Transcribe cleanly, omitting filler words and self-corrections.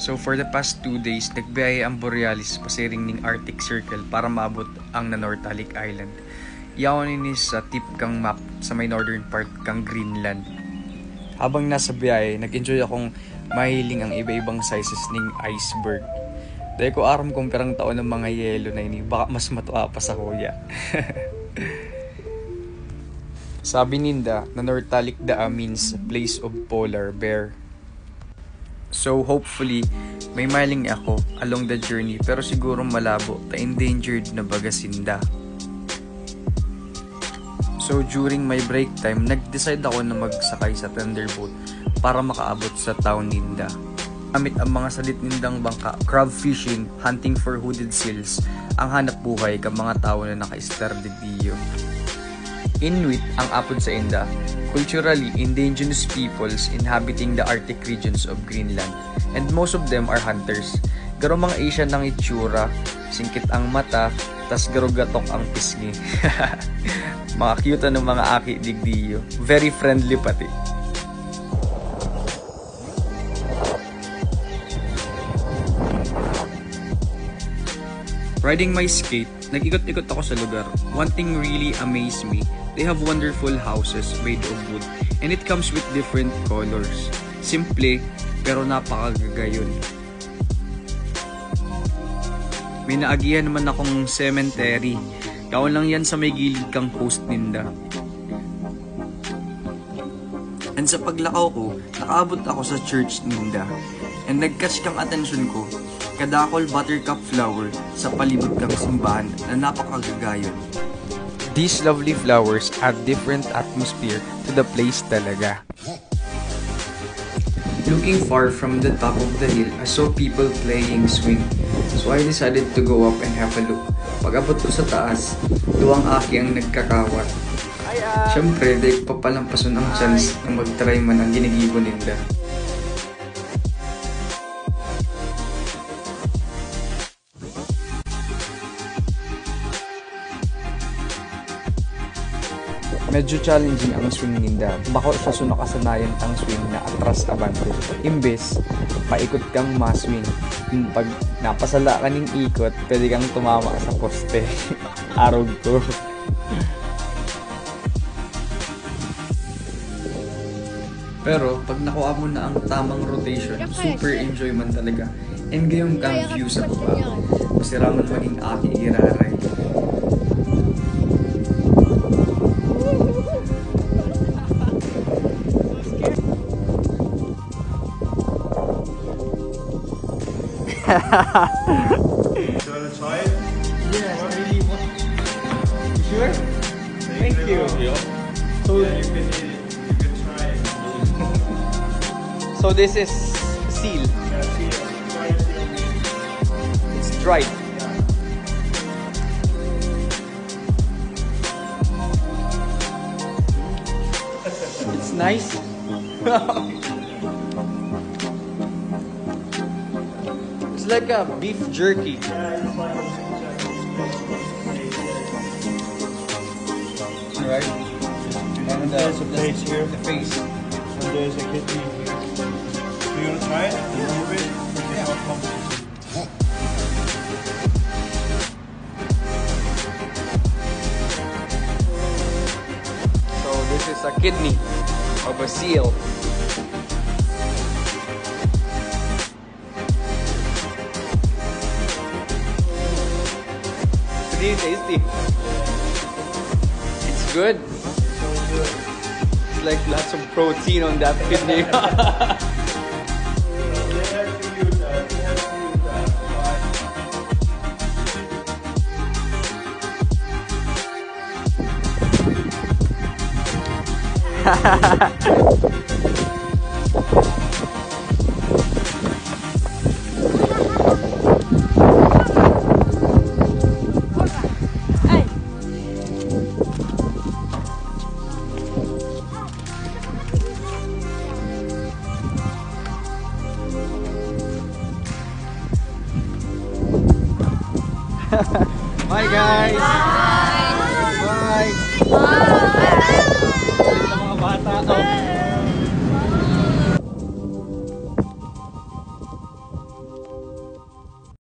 So for the past 2 days, nagbiyahe ang Borealis pasiring ning Arctic Circle para maabot ang Nanortalik Island. Iyawan ni sa tip kang map sa may northern part kang Greenland. Habang nasa biyahe, nag-enjoy akong mahiling ang iba-ibang sizes ning iceberg. Dahil ko aram kung perang taon ng mga yelo na ini, baka mas matuwa pa sa kuya. Sabi ninda, Nanortalik Daa means place of polar bear. So hopefully, may maling ako along the journey pero siguro malabo ta endangered na bagasinda. So during my break time, nag-decide ako na magsakay sa thunderboat para makaabot sa town ninda. Gamit ang mga salit nindang bangka, crab fishing, hunting for hooded seals, ang hanap buhay ka mga tao na naka-estardilyo. Inuit ang apod sa inda, culturally indigenous peoples inhabiting the Arctic regions of Greenland, and most of them are hunters. Garo mga Asian ng itsura, singkit ang mata, tas garogatok ang pisngi. Mga cute ng mga aki digdiyo, very friendly pati. Riding my skate, nag-ikot-ikot ako sa lugar. One thing really amazed me, they have wonderful houses made of wood and it comes with different colors. Simple, pero napakagagayon. May naagihan naman akong cemetery. Kaon lang yan sa may gilid kang coast ninda. And sa paglakaw ko, nakaabot ako sa church ninda. And nag-catch kang attention ko, kadakol buttercup flower sa palibot kang simbahan na napakagagayon. These lovely flowers add different atmosphere to the place talaga. Looking far from the top of the hill, I saw people playing swing. So I decided to go up and have a look. Pag-abot ko sa taas, duwang aki ang nagkakawat. Siyempre, dahil papalampason ang chance na mag-try man ang ginigibo nila. Medyo challenging ang swing ninda. Bako siya so nakasanayan ang swing na atras abante. Imbes, paikot kang maswing. Pag napasala ka ng ikot, pwede kang tumama sa poste. Arog ko. Pero pag nakuha mo na ang tamang rotation, super enjoy man talaga. And gayong kang view sa baba. Masiraman maging aki iraray. Do you want to try it? Yes, I really want. You sure? Thank you. So yeah, you can eat it. You can try it. So this is seal. Yeah, see, try it. It's dried. It's nice. It's like a beef jerky. Right? And There's a face here. The face. And there's a kidney here. Do you want to try it? A little bit? So this is a kidney of a seal. Pretty tasty. It's good. It's like lots of protein on that kidney. Bye guys. Bye. Bye. Bye.